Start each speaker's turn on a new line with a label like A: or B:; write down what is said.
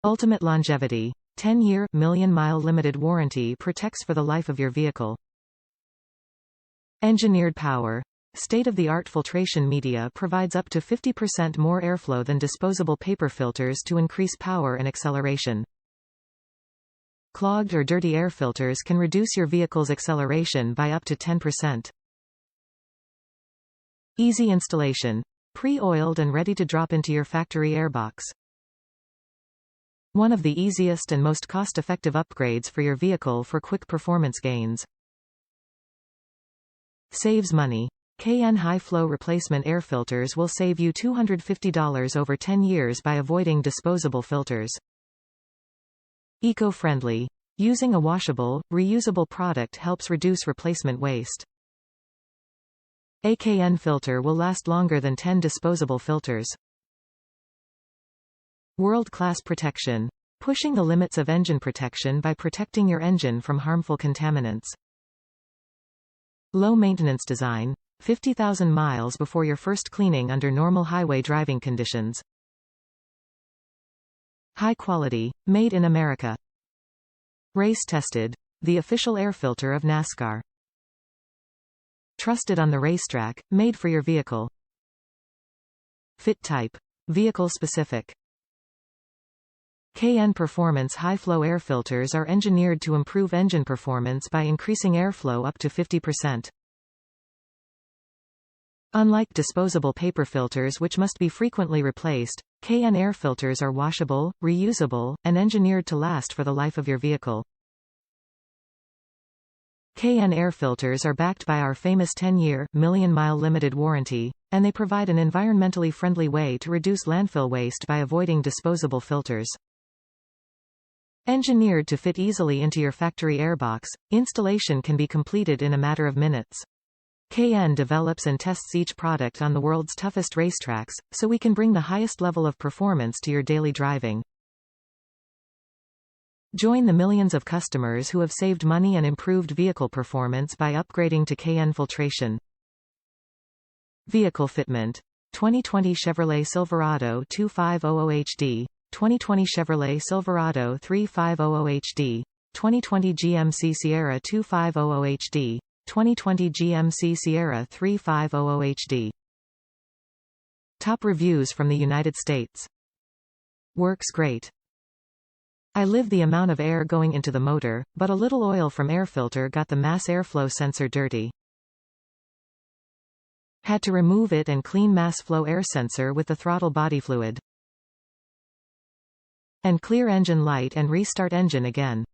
A: Ultimate longevity. 10-year, million-mile limited warranty protects for the life of your vehicle. Engineered power. State-of-the-art filtration media provides up to 50% more airflow than disposable paper filters to increase power and acceleration. Clogged or dirty air filters can reduce your vehicle's acceleration by up to 10%. Easy installation. Pre-oiled and ready to drop into your factory airbox. One of the easiest and most cost-effective upgrades for your vehicle for quick performance gains. Saves money. KN high-flow replacement air filters will save you $250 over 10 years by avoiding disposable filters. Eco-friendly. Using a washable, reusable product helps reduce replacement waste. A KN filter will last longer than 10 disposable filters. World-class protection. Pushing the limits of engine protection by protecting your engine from harmful contaminants. Low-maintenance design. 50,000 miles before your first cleaning under normal highway driving conditions. High quality. Made in America. Race tested. The official air filter of NASCAR. Trusted on the racetrack, made for your vehicle. Fit type. Vehicle specific. KN Performance high-flow air filters are engineered to improve engine performance by increasing airflow up to 50%. Unlike disposable paper filters which must be frequently replaced, KN air filters are washable, reusable, and engineered to last for the life of your vehicle. KN air filters are backed by our famous 10-year, million-mile limited warranty, and they provide an environmentally friendly way to reduce landfill waste by avoiding disposable filters. Engineered to fit easily into your factory airbox, installation can be completed in a matter of minutes. KN develops and tests each product on the world's toughest racetracks, so we can bring the highest level of performance to your daily driving. Join the millions of customers who have saved money and improved vehicle performance by upgrading to KN filtration. Vehicle fitment. 2020 Chevrolet Silverado 2500HD, 2020 Chevrolet Silverado 3500HD, 2020 GMC Sierra 2500HD, 2020 GMC Sierra 3500HD. Top reviews from the United States. Works great. I live the amount of air going into the motor, but a little oil from air filter got the mass airflow sensor dirty. Had to remove it and clean mass flow air sensor with the throttle body fluid. And clear engine light and restart engine again.